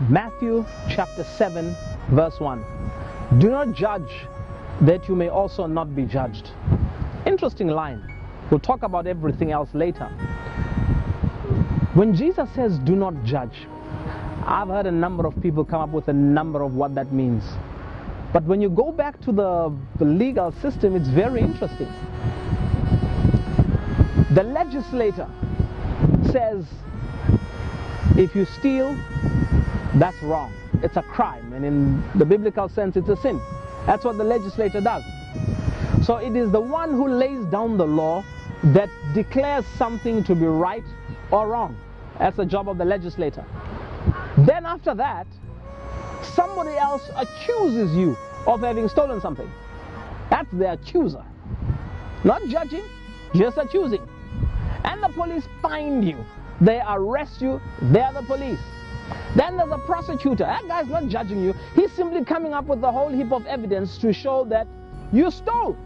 Matthew chapter 7 verse 1. Do not judge that you may also not be judged. Interesting line. We'll talk about everything else later. When Jesus says do not judge, I've heard a number of people come up with a number of what that means. But when you go back to the legal system, it's very interesting. The legislator says, if you steal, that's wrong. It's a crime. And in the biblical sense, it's a sin. That's what the legislator does. So it is the one who lays down the law that declares something to be right or wrong. That's the job of the legislator. Then after that, somebody else accuses you of having stolen something. That's the accuser. Not judging, just accusing. And the police find you. They arrest you. They're the police. Then there's a prosecutor. That guy's not judging you. He's simply coming up with a whole heap of evidence to show that you stole.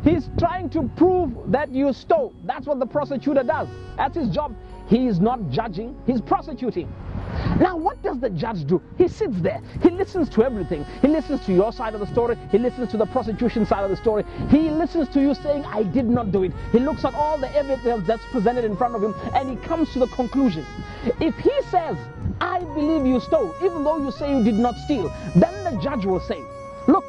He's trying to prove that you stole. That's what the prosecutor does. That's his job. He is not judging, he's prosecuting. Now what does the judge do? He sits there. He listens to everything. He listens to your side of the story. He listens to the prosecution side of the story. He listens to you saying, I did not do it. He looks at all the evidence that's presented in front of him and he comes to the conclusion. If he says, I believe you stole, even though you say you did not steal, then the judge will say, look,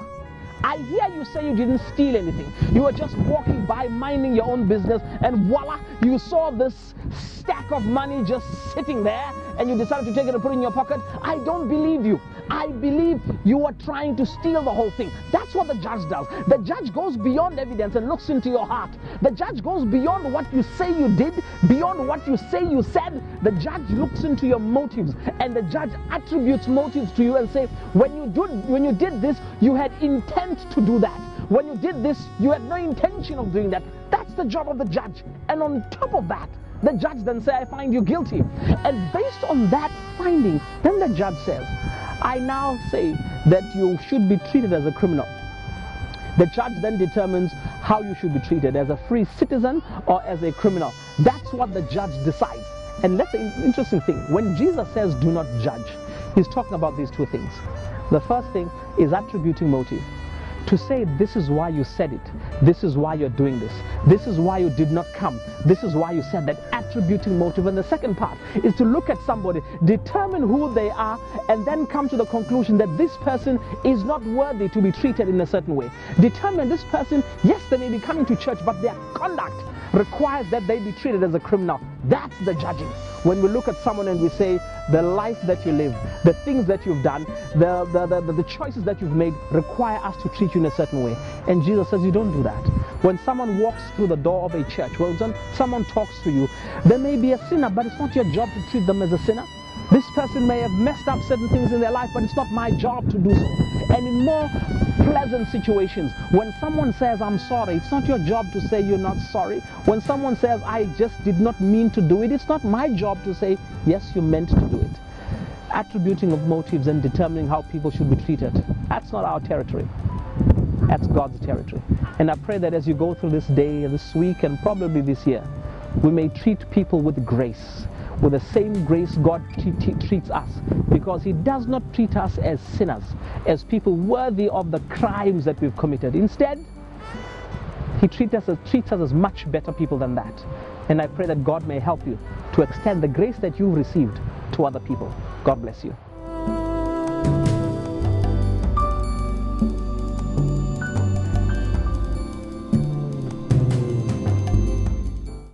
I hear you say you didn't steal anything. You were just walking by, minding your own business, and voila, you saw this stack of money just sitting there, and you decided to take it and put it in your pocket. I don't believe you. I believe you were trying to steal the whole thing. That's what the judge does. The judge goes beyond evidence and looks into your heart. The judge goes beyond what you say you did, beyond what you say you said. The judge looks into your motives, and the judge attributes motives to you and say, when you did this, you had intent to do that. When you did this, you had no intention of doing that. That's the job of the judge. And on top of that, the judge then says, I find you guilty. And based on that finding, then the judge says, I now say that you should be treated as a criminal. The judge then determines how you should be treated, as a free citizen or as a criminal. That's what the judge decides. And that's an interesting thing. When Jesus says do not judge, he's talking about these two things. The first thing is attributing motive. To say this is why you said it, this is why you're doing this, this is why you did not come, this is why you said that, attributing motive. And the second part is to look at somebody, determine who they are, and then come to the conclusion that this person is not worthy to be treated in a certain way. Determine this person, yes, they may be coming to church, but their conduct requires that they be treated as a criminal. That's the judging. When we look at someone and we say the life that you live, the things that you've done, the choices that you've made require us to treat you in a certain way. And Jesus says you don't do that. When someone walks through the door of a church, well done, someone talks to you, there may be a sinner, but it's not your job to treat them as a sinner. This person may have messed up certain things in their life, but it's not my job to do so. And in more pleasant situations, when someone says, I'm sorry, it's not your job to say you're not sorry. When someone says, I just did not mean to do it, it's not my job to say, yes, you meant to do it. Attributing of motives and determining how people should be treated, that's not our territory. That's God's territory. And I pray that as you go through this day, this week, and probably this year, we may treat people with grace, with the same grace God treats us, because he does not treat us as sinners, as people worthy of the crimes that we've committed. Instead, he treats us as much better people than that. And I pray that God may help you to extend the grace that you've received to other people. God bless you.